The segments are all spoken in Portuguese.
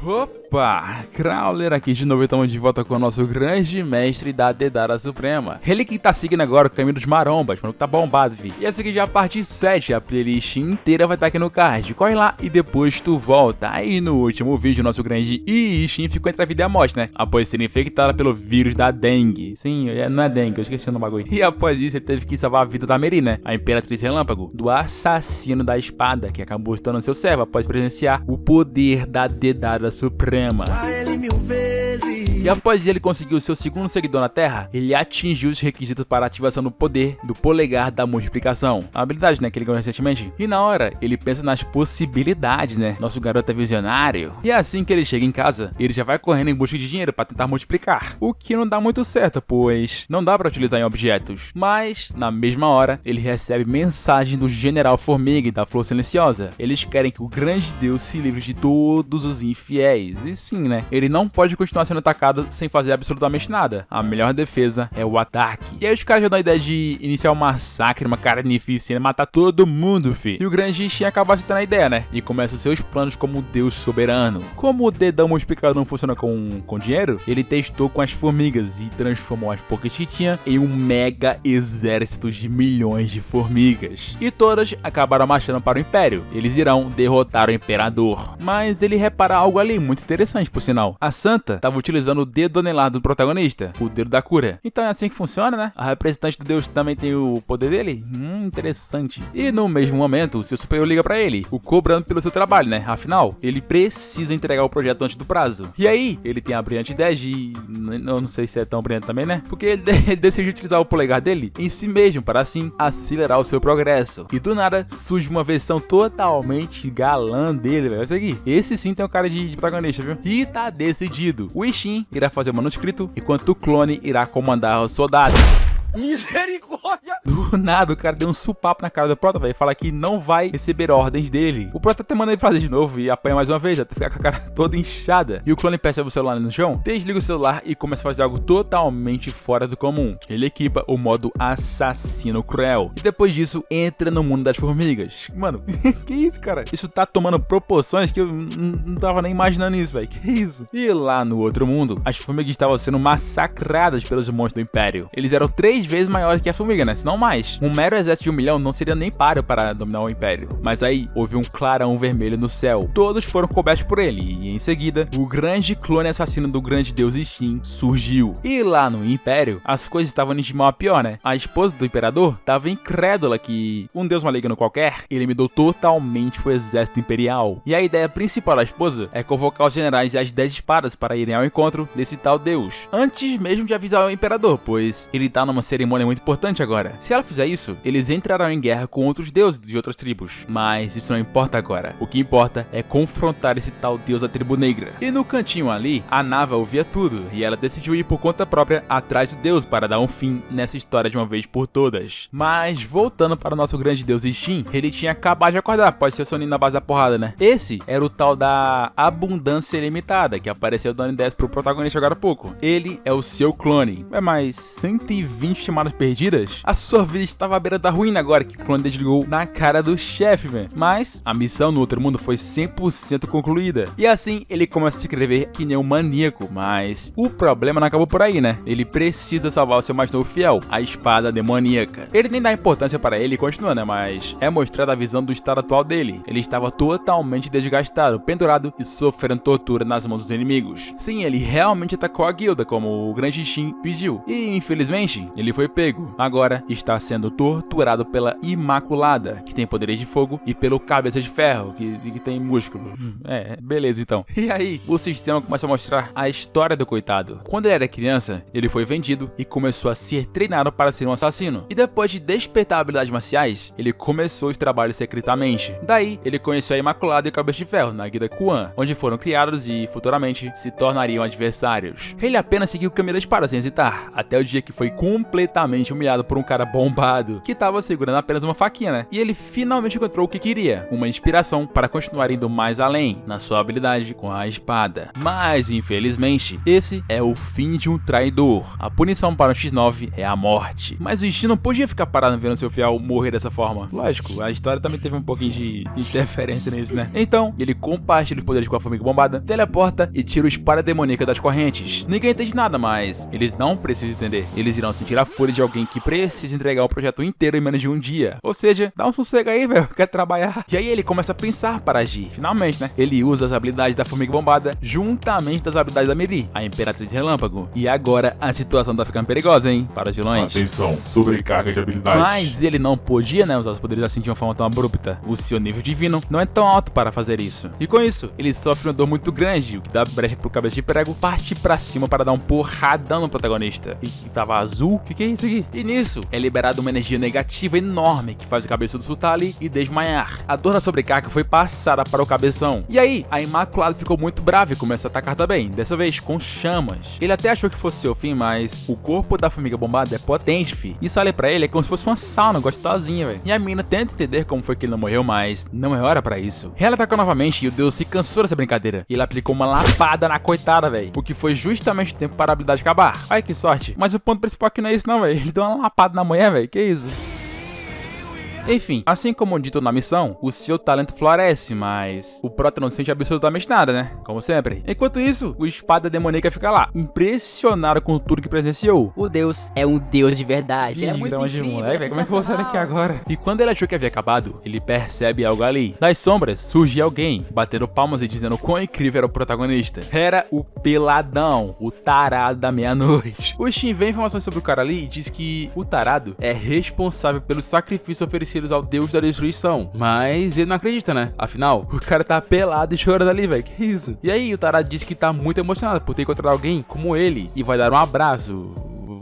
Opa, Crawler aqui de novo, estamos de volta com o nosso grande mestre da Dedara Suprema. Ele que tá seguindo agora o caminho dos marombas, mano, que tá bombado, fi. E essa aqui já é a parte 7, a playlist inteira vai estar aqui no card. Corre lá e depois tu volta. Aí no último vídeo, nosso grande Ishin ficou entre a vida e a morte, né? Após ser infectada pelo vírus da dengue. Sim, não é dengue, eu esqueci o nome do bagulho. E após isso, ele teve que salvar a vida da Meri, né? A Imperatriz Relâmpago, do assassino da espada, que acabou se tornando seu servo após presenciar o poder da Dedara Suprema. E após ele conseguir o seu segundo seguidor na Terra, ele atingiu os requisitos para a ativação do poder do polegar da multiplicação. A habilidade, né, que ele ganhou recentemente. E na hora, ele pensa nas possibilidades, né? Nosso garoto é visionário. E assim que ele chega em casa, ele já vai correndo em busca de dinheiro para tentar multiplicar. O que não dá muito certo, pois não dá para utilizar em objetos. Mas, na mesma hora, ele recebe mensagem do General Formiga e da Flor Silenciosa. Eles querem que o grande Deus se livre de todos os infiéis. E sim, né? Ele não pode continuar sendo atacado sem fazer absolutamente nada. A melhor defesa é o ataque. E aí os caras já dão a ideia de iniciar um massacre, uma carnificina, matar todo mundo, fi. E o grande Ishin acaba aceitando a ideia, né? E começa os seus planos como Deus soberano. Como o dedão multiplicador não funciona com dinheiro, ele testou com as formigas e transformou as poucas que tinha em um mega exército de milhões de formigas. E todas acabaram marchando para o Império. Eles irão derrotar o Imperador. Mas ele repara algo ali muito interessante, por sinal. A Santa estava utilizando o dedo anelar do protagonista, o dedo da cura. Então é assim que funciona, né? A representante do Deus também tem o poder dele? Interessante. E no mesmo momento, o seu superior liga pra ele, o cobrando pelo seu trabalho, né? Afinal, ele precisa entregar o projeto antes do prazo. E aí, ele tem a brilhante ideia de... Eu não sei se é tão brilhante também, né? Porque ele decide utilizar o polegar dele em si mesmo, para assim acelerar o seu progresso. E do nada, surge uma versão totalmente galã dele, velho. Olha isso aqui. Esse sim tem um cara de protagonista, viu? E tá decidido. O Ishin irá fazer o manuscrito, enquanto o clone irá comandar os soldados. Misericórdia! Do nada, o cara deu um supapo na cara do Prota, velho, e fala que não vai receber ordens dele. O Prota até manda ele fazer de novo e apanha mais uma vez, até ficar com a cara toda inchada. E o clone percebe o celular no chão, desliga o celular e começa a fazer algo totalmente fora do comum. Ele equipa o modo assassino cruel. E depois disso, entra no mundo das formigas. Mano, que isso, cara? Isso tá tomando proporções que eu não tava nem imaginando isso, velho. Que isso? E lá no outro mundo, as formigas estavam sendo massacradas pelos monstros do Império. Eles eram 3 vezes maiores que a formiga, né? Se não mais. Um mero exército de 1 milhão não seria nem páreo para dominar o Império. Mas aí, houve um clarão vermelho no céu. Todos foram cobertos por ele. E em seguida, o grande clone assassino do grande deus Ishin surgiu. E lá no Império, as coisas estavam indo de mal a pior, né? A esposa do Imperador estava incrédula que um deus maligno qualquer eliminou totalmente o exército imperial. E a ideia principal da esposa é convocar os generais e as 10 espadas para irem ao encontro desse tal deus. Antes mesmo de avisar o Imperador, pois ele tá numa cerimônia muito importante agora. Se ela fizer isso, eles entrarão em guerra com outros deuses de outras tribos. Mas isso não importa agora. O que importa é confrontar esse tal deus da tribo negra. E no cantinho ali, a Nava ouvia tudo e ela decidiu ir por conta própria atrás do deus para dar um fim nessa história de uma vez por todas. Mas voltando para o nosso grande deus Ishin, ele tinha acabado de acordar após seu soninho na base da porrada, né? Esse era o tal da abundância ilimitada que apareceu dando ideias pro protagonista agora há pouco. Ele é o seu clone. É mais 120 chamadas perdidas? A sua vida estava à beira da ruína agora que o clone desligou na cara do chefe, velho. Mas a missão no outro mundo foi 100% concluída. E assim ele começa a se escrever que nem um maníaco. Mas o problema não acabou por aí, né? Ele precisa salvar o seu mais novo fiel, a espada demoníaca. Ele nem dá importância para ele e continua, né? Mas é mostrada a visão do estado atual dele. Ele estava totalmente desgastado, pendurado e sofrendo tortura nas mãos dos inimigos. Sim, ele realmente atacou a guilda, como o grande Ishin pediu. E infelizmente, ele foi pego. Agora está sendo torturado pela Imaculada, que tem poderes de fogo, e pelo Cabeça de Ferro, que tem músculo. Beleza então. E aí, o sistema começa a mostrar a história do coitado. Quando ele era criança, ele foi vendido e começou a ser treinado para ser um assassino. E depois de despertar habilidades marciais, ele começou os trabalhos secretamente. Daí, ele conheceu a Imaculada e o Cabeça de Ferro na guilda Kuan, onde foram criados e futuramente se tornariam adversários. Ele apenas seguiu o caminho da espada sem hesitar, até o dia que foi completamente humilhado por um cara bombado bombado, que tava segurando apenas uma faquinha, né? E ele finalmente encontrou o que queria, uma inspiração para continuar indo mais além na sua habilidade com a espada. Mas, infelizmente, esse é o fim de um traidor. A punição para o X9 é a morte. Mas o Ishin não podia ficar parado vendo seu fiel morrer dessa forma. Lógico, a história também teve um pouquinho de interferência nisso, né? Então, ele compartilha os poderes com a formiga bombada, teleporta e tira o espada demoníaca das correntes. Ninguém entende nada, mas eles não precisam entender. Eles irão sentir a fúria de alguém que precisa entregar o projeto inteiro em menos de um dia. Ou seja, dá um sossego aí, velho, quer trabalhar. E aí ele começa a pensar para agir. Finalmente, né? Ele usa as habilidades da formiga bombada juntamente das habilidades da Miri, a Imperatriz Relâmpago. E agora a situação tá ficando perigosa, hein? Para os vilões. Atenção, sobrecarga de habilidades. Mas ele não podia, né, usar os poderes assim de uma forma tão abrupta. O seu nível divino não é tão alto para fazer isso. E com isso, ele sofre uma dor muito grande, o que dá brecha pro cabeça de prego partir pra cima para dar um porradão no protagonista. E que tava azul? Que é isso aqui? E nisso, é liberada uma energia negativa enorme que faz o cabeçudo soltar ali e desmaiar. A dor da sobrecarga foi passada para o cabeção. E aí, a Imaculada ficou muito brava e começa a atacar também, dessa vez com chamas. Ele até achou que fosse seu fim, mas o corpo da formiga bombada é potente, fi. Isso ali pra ele é como se fosse uma sauna gostosinha, velho. E a mina tenta entender como foi que ele não morreu, mas não é hora pra isso. Ela atacou novamente e o deus se cansou dessa brincadeira. E ele aplicou uma lapada na coitada, velho. O que foi justamente o tempo para a habilidade acabar. Ai, que sorte. Mas o ponto principal aqui não é isso não, velho. Ele deu uma lapada na mulher, velho. Que isso? Enfim, assim como dito na missão, o seu talento floresce, mas o prota não sente absolutamente nada, né? Como sempre. Enquanto isso, o espada demoníaca fica lá, impressionado com tudo que presenciou. O deus é um deus de verdade. Ele é muito de incrível, moleque, como é que eu vou sair daqui agora? E quando ele achou que havia acabado, ele percebe algo ali. Das sombras, surge alguém, batendo palmas e dizendo quão incrível era o protagonista. Era o Peladão, o tarado da meia-noite. O Shin vê informações sobre o cara ali e diz que o tarado é responsável pelo sacrifício oferecido ao deus da destruição, mas ele não acredita, né? Afinal, o cara tá pelado e chorando ali, velho, que isso? E aí o tarado diz que tá muito emocionado por ter encontrado alguém como ele e vai dar um abraço.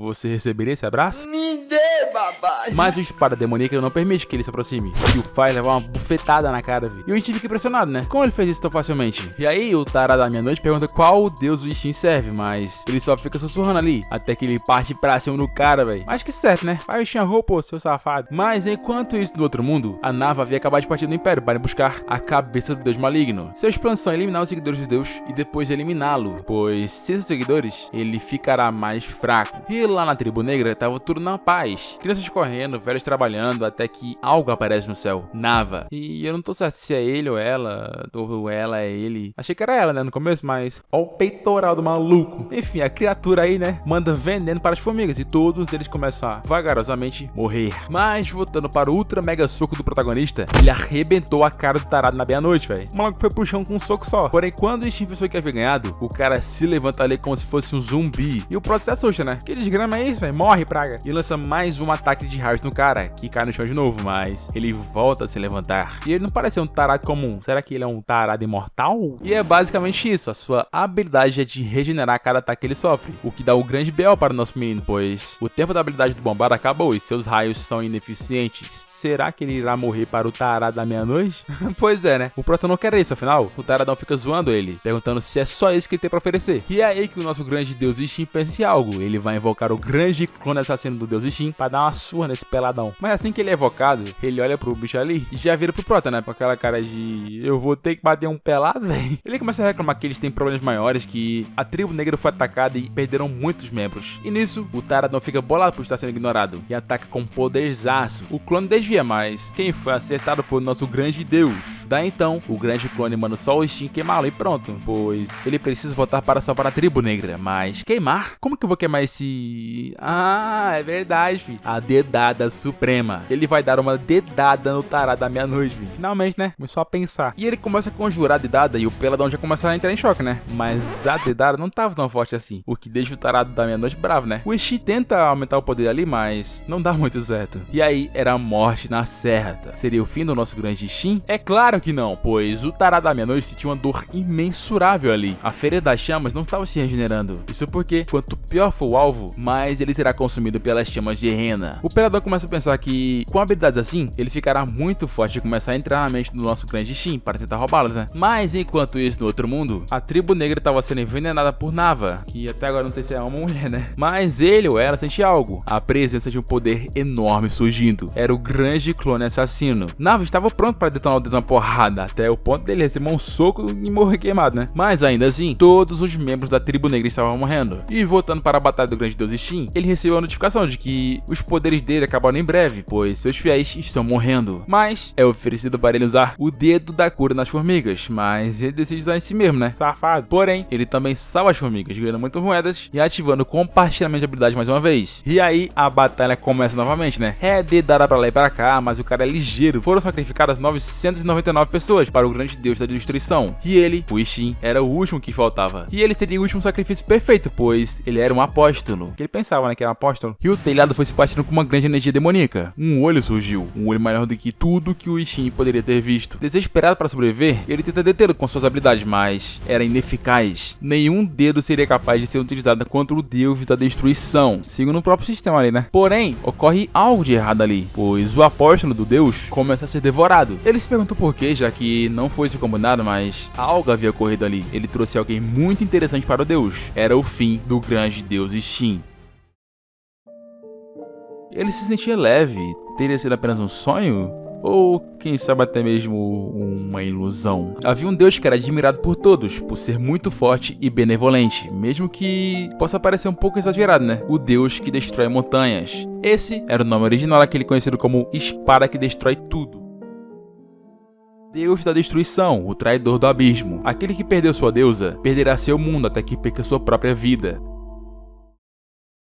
Você receberia esse abraço? Me dê, babá! Mas o espada demoníaca não permite que ele se aproxime. E o Fire leva uma bufetada na cara, viu? E o Ishin fica impressionado, né? Como ele fez isso tão facilmente? E aí o tarado da meia-noite pergunta qual deus o Ishin serve, mas ele só fica sussurrando ali, até que ele parte pra cima do cara, velho. Mas que certo, né? Vai o Ishin a roupa, seu safado. Mas enquanto isso, no outro mundo, a Nava havia acabado de partir do Império para buscar a cabeça do deus maligno. Seus planos são eliminar os seguidores de Deus e depois eliminá-lo, pois sem seus seguidores, ele ficará mais fraco. E lá na tribo negra tava tudo na paz. Crianças correndo, velhos trabalhando, até que algo aparece no céu. Nava. E eu não tô certo se é ele ou ela é ele. Achei que era ela, né, no começo, mas... Ó o peitoral do maluco. Enfim, a criatura aí, né, manda veneno para as formigas e todos eles começam a vagarosamente morrer. Mas, voltando para o ultra mega soco do protagonista, ele arrebentou a cara do tarado na meia-noite, velho. O maluco foi pro chão com um soco só. Porém, quando o Ishin pensou que havia ganhado, o cara se levanta ali como se fosse um zumbi. E o próximo se assusta, né? Que desgrama é isso, velho? Morre, praga. E lança mais um ataque de raios no cara, que cai no chão de novo, mas ele volta a se levantar. E ele não parece ser um tarado comum. Será que ele é um tarado imortal? E é basicamente isso. A sua habilidade é de regenerar cada ataque que ele sofre. O que dá o grande BO para o nosso menino, pois o tempo da habilidade do bombado acabou e seus raios são ineficientes. Será que ele irá morrer para o tarado da meia-noite? Pois é, né? O prota não quer isso, afinal. O taradão fica zoando ele, perguntando se é só isso que ele tem pra oferecer. E é aí que o nosso grande deus Ishin pensa em algo. Ele vai invocar o grande clone assassino do deus Ishin pra dar uma surra nesse peladão. Mas assim que ele é evocado, ele olha pro bicho ali e já vira pro prota, né? Com aquela cara de... eu vou ter que bater um pelado, velho. Ele começa a reclamar que eles têm problemas maiores, que a tribo negra foi atacada e perderam muitos membros. E nisso, o taradão fica bolado por estar sendo ignorado e ataca com poderzaço. O clone desvia, mas quem foi acertado foi o nosso grande deus. Daí então, o grande clone manda só o Ishin queimá-lo e pronto, pois ele precisa voltar para salvar a tribo negra. Mas queimar? Como que eu vou queimar esse... ah, é verdade, filho. A dedada suprema. Ele vai dar uma dedada no tarado da meia-noite, filho. Finalmente, né? Começou a pensar. E ele começa a conjurar a dedada e o peladão já começa a entrar em choque, né? Mas a dedada não tava tão forte assim, o que deixa o tarado da meia-noite bravo, né? O Ishin tenta aumentar o poder ali, mas não dá muito certo. E aí, era a morte na certa. Seria o fim do nosso grande Ishin? É claro que não, pois o tarado da meia-noite sentiu uma dor imensurável ali. A feira das chamas não estava se regenerando. Isso porque, quanto pior for o alvo, mais ele será consumido pelas chamas de Rena. O Imperador começa a pensar que, com habilidades assim, ele ficará muito forte e começar a entrar na mente do nosso grande Shin para tentar roubá-las, né? Mas enquanto isso, no outro mundo, a tribo negra estava sendo envenenada por Nava, que até agora não sei se é uma mulher, né? Mas ele ou ela sente algo, a presença de um poder enorme surgindo. Era o grande clone assassino. Nava estava pronto para detonar o Deus na porrada, até o ponto dele receber um soco e morrer queimado, né? Mas ainda assim, todos os membros da tribo negra estavam morrendo. E voltando para a batalha do grande Deus Shin, ele recebeu a notificação de que os poderes dele acabaram em breve, pois seus fiéis estão morrendo. Mas é oferecido para ele usar o dedo da cura nas formigas, mas ele decide usar em si mesmo, né? Safado. Porém, ele também salva as formigas, ganhando muitas moedas e ativando o compartilhamento de habilidades mais uma vez. E aí, a batalha começa novamente, né? É dedada pra lá e pra cá, mas o cara é ligeiro. Foram sacrificadas 999 pessoas para o grande Deus da destruição. E ele, o Shin, era o último que faltava. E ele seria o último sacrifício perfeito, pois ele era um apóstolo. Que ele pensava, né, que era um apóstolo. E o telhado foi se partindo com uma grande energia demoníaca. Um olho surgiu, um olho maior do que tudo que o Shin poderia ter visto. Desesperado para sobreviver, ele tenta detê-lo com suas habilidades, mas era ineficaz. Nenhum dedo seria capaz de ser utilizado contra o Deus da destruição, segundo o próprio sistema ali, né? Porém, ocorre algo de errado ali, pois o apóstolo do Deus começa a ser devorado. Ele se perguntou por quê, já que não foi isso combinado, mas algo havia ocorrido ali. Ele trouxe alguém muito interessante para o Deus. Era o fim do grande Deus Shin. Ele se sentia leve. Teria sido apenas um sonho? Ou, quem sabe, até mesmo uma ilusão. Havia um Deus que era admirado por todos, por ser muito forte e benevolente, mesmo que possa parecer um pouco exagerado, né? O Deus que destrói montanhas. Esse era o nome original daquele conhecido como Espada que Destrói Tudo. Deus da destruição, o traidor do abismo. Aquele que perdeu sua deusa, perderá seu mundo até que perca sua própria vida.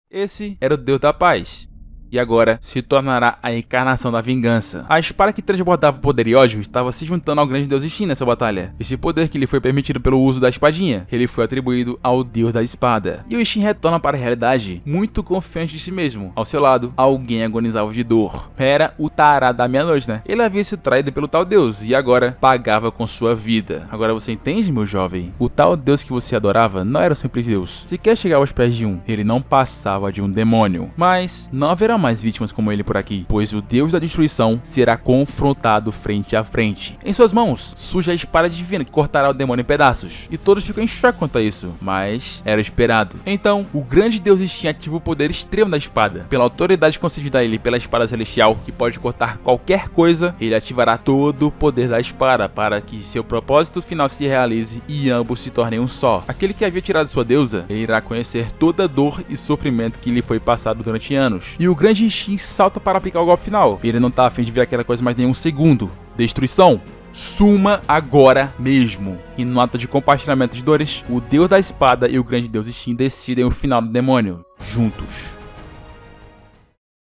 Esse era o Deus da paz. E agora se tornará a encarnação da vingança. A espada que transbordava poder e ódio estava se juntando ao grande Deus Shin nessa batalha. Esse poder que lhe foi permitido pelo uso da espadinha, ele foi atribuído ao Deus da espada. E o Shin retorna para a realidade, muito confiante de si mesmo. Ao seu lado, alguém agonizava de dor. Era o tarado da meia-noite, né? Ele havia sido traído pelo tal Deus e agora pagava com sua vida. Agora você entende, meu jovem? O tal Deus que você adorava não era um simples Deus. Se quer chegar aos pés de um, ele não passava de um demônio. Mas não haverá mais vítimas como ele por aqui, pois o Deus da destruição será confrontado frente a frente. Em suas mãos surge a espada divina que cortará o demônio em pedaços. E todos ficam em choque quanto a isso, mas era esperado. Então, o grande Deus Shin ativa o poder extremo da espada. Pela autoridade concedida a ele pela espada celestial, que pode cortar qualquer coisa, ele ativará todo o poder da espada para que seu propósito final se realize e ambos se tornem um só. Aquele que havia tirado sua deusa, ele irá conhecer toda a dor e sofrimento que lhe foi passado durante anos. E o grande Shin salta para aplicar o golpe final. Ele não tá a fim de ver aquela coisa mais nenhum segundo. Destruição. Suma agora mesmo. E no ato de compartilhamento de dores, o Deus da espada e o grande Deus Shin decidem o final do demônio. Juntos.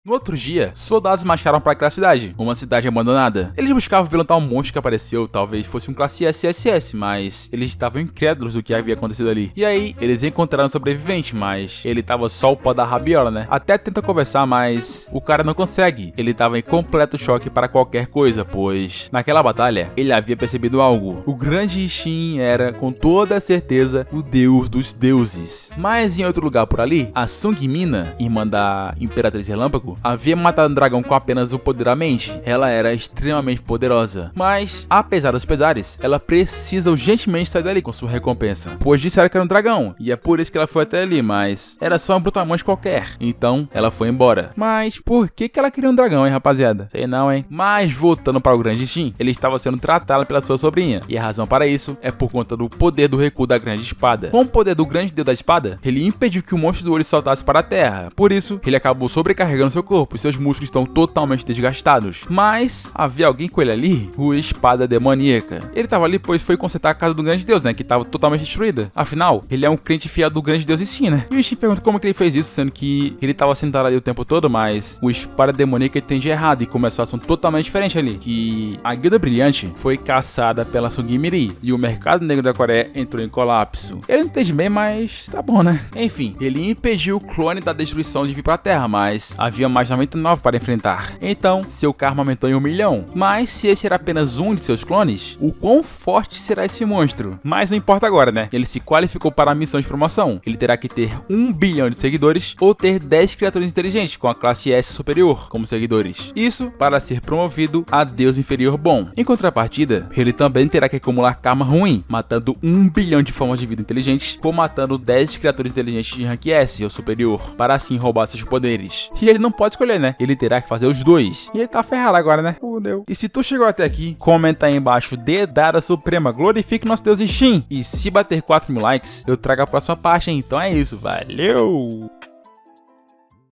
No outro dia, soldados marcharam para aquela cidade, uma cidade abandonada. Eles buscavam pelo tal monstro que apareceu, talvez fosse um classe SSS, mas eles estavam incrédulos do que havia acontecido ali. E aí, eles encontraram um sobrevivente, mas ele tava só o pó da rabiola, né? Até tenta conversar, mas o cara não consegue. Ele tava em completo choque para qualquer coisa, pois naquela batalha, ele havia percebido algo. O grande Shin era, com toda certeza, o deus dos deuses. Mas em outro lugar por ali, a Sungmina, irmã da Imperatriz Relâmpago, havia matado um dragão com apenas o poder da mente. Ela era extremamente poderosa. Mas, apesar dos pesares, ela precisa urgentemente sair dali com sua recompensa. Pois disseram que era um dragão, e é por isso que ela foi até ali, mas era só um brutamonte qualquer. Então, ela foi embora. Mas, por que ela queria um dragão, hein, rapaziada? Sei não, hein? Mas, voltando para o grande Shin, ele estava sendo tratado pela sua sobrinha. E a razão para isso é por conta do poder do recuo da grande espada. Com o poder do grande deus da espada, ele impediu que o monstro do olho saltasse para a terra. Por isso, ele acabou sobrecarregando seu corpo e seus músculos estão totalmente desgastados. Mas havia alguém com ele ali, o Espada Demoníaca. Ele estava ali pois foi consertar a casa do grande deus, né, que estava totalmente destruída. Afinal, ele é um crente fiel do grande deus Shin, né? E o Shin pergunta como que ele fez isso, sendo que ele estava sentado ali o tempo todo, mas o Espada Demoníaca entende errado e começou a assunto totalmente diferente ali, que a Guilda Brilhante foi caçada pela Sungmiri e o mercado negro da Coreia entrou em colapso. Ele não entende bem, mas tá bom, né? Enfim, ele impediu o clone da destruição de vir pra Terra, mas havia mais 99 para enfrentar. Então, seu karma aumentou em 1 milhão. Mas se esse era apenas um de seus clones, o quão forte será esse monstro? Mas não importa agora, né? Ele se qualificou para a missão de promoção. Ele terá que ter 1 bilhão de seguidores ou ter 10 criaturas inteligentes com a classe S superior como seguidores. Isso para ser promovido a Deus inferior bom. Em contrapartida, ele também terá que acumular karma ruim, matando 1 bilhão de formas de vida inteligentes ou matando 10 criaturas inteligentes de rank S ou superior, para assim roubar seus poderes. E ele não pode escolher, né? Ele terá que fazer os dois. E ele tá ferrado agora, né? Fudeu. E se tu chegou até aqui, comenta aí embaixo Dedara Suprema, glorifique nosso Deus Shin. E se bater 4 mil likes, eu trago a próxima parte, hein? Então é isso, valeu!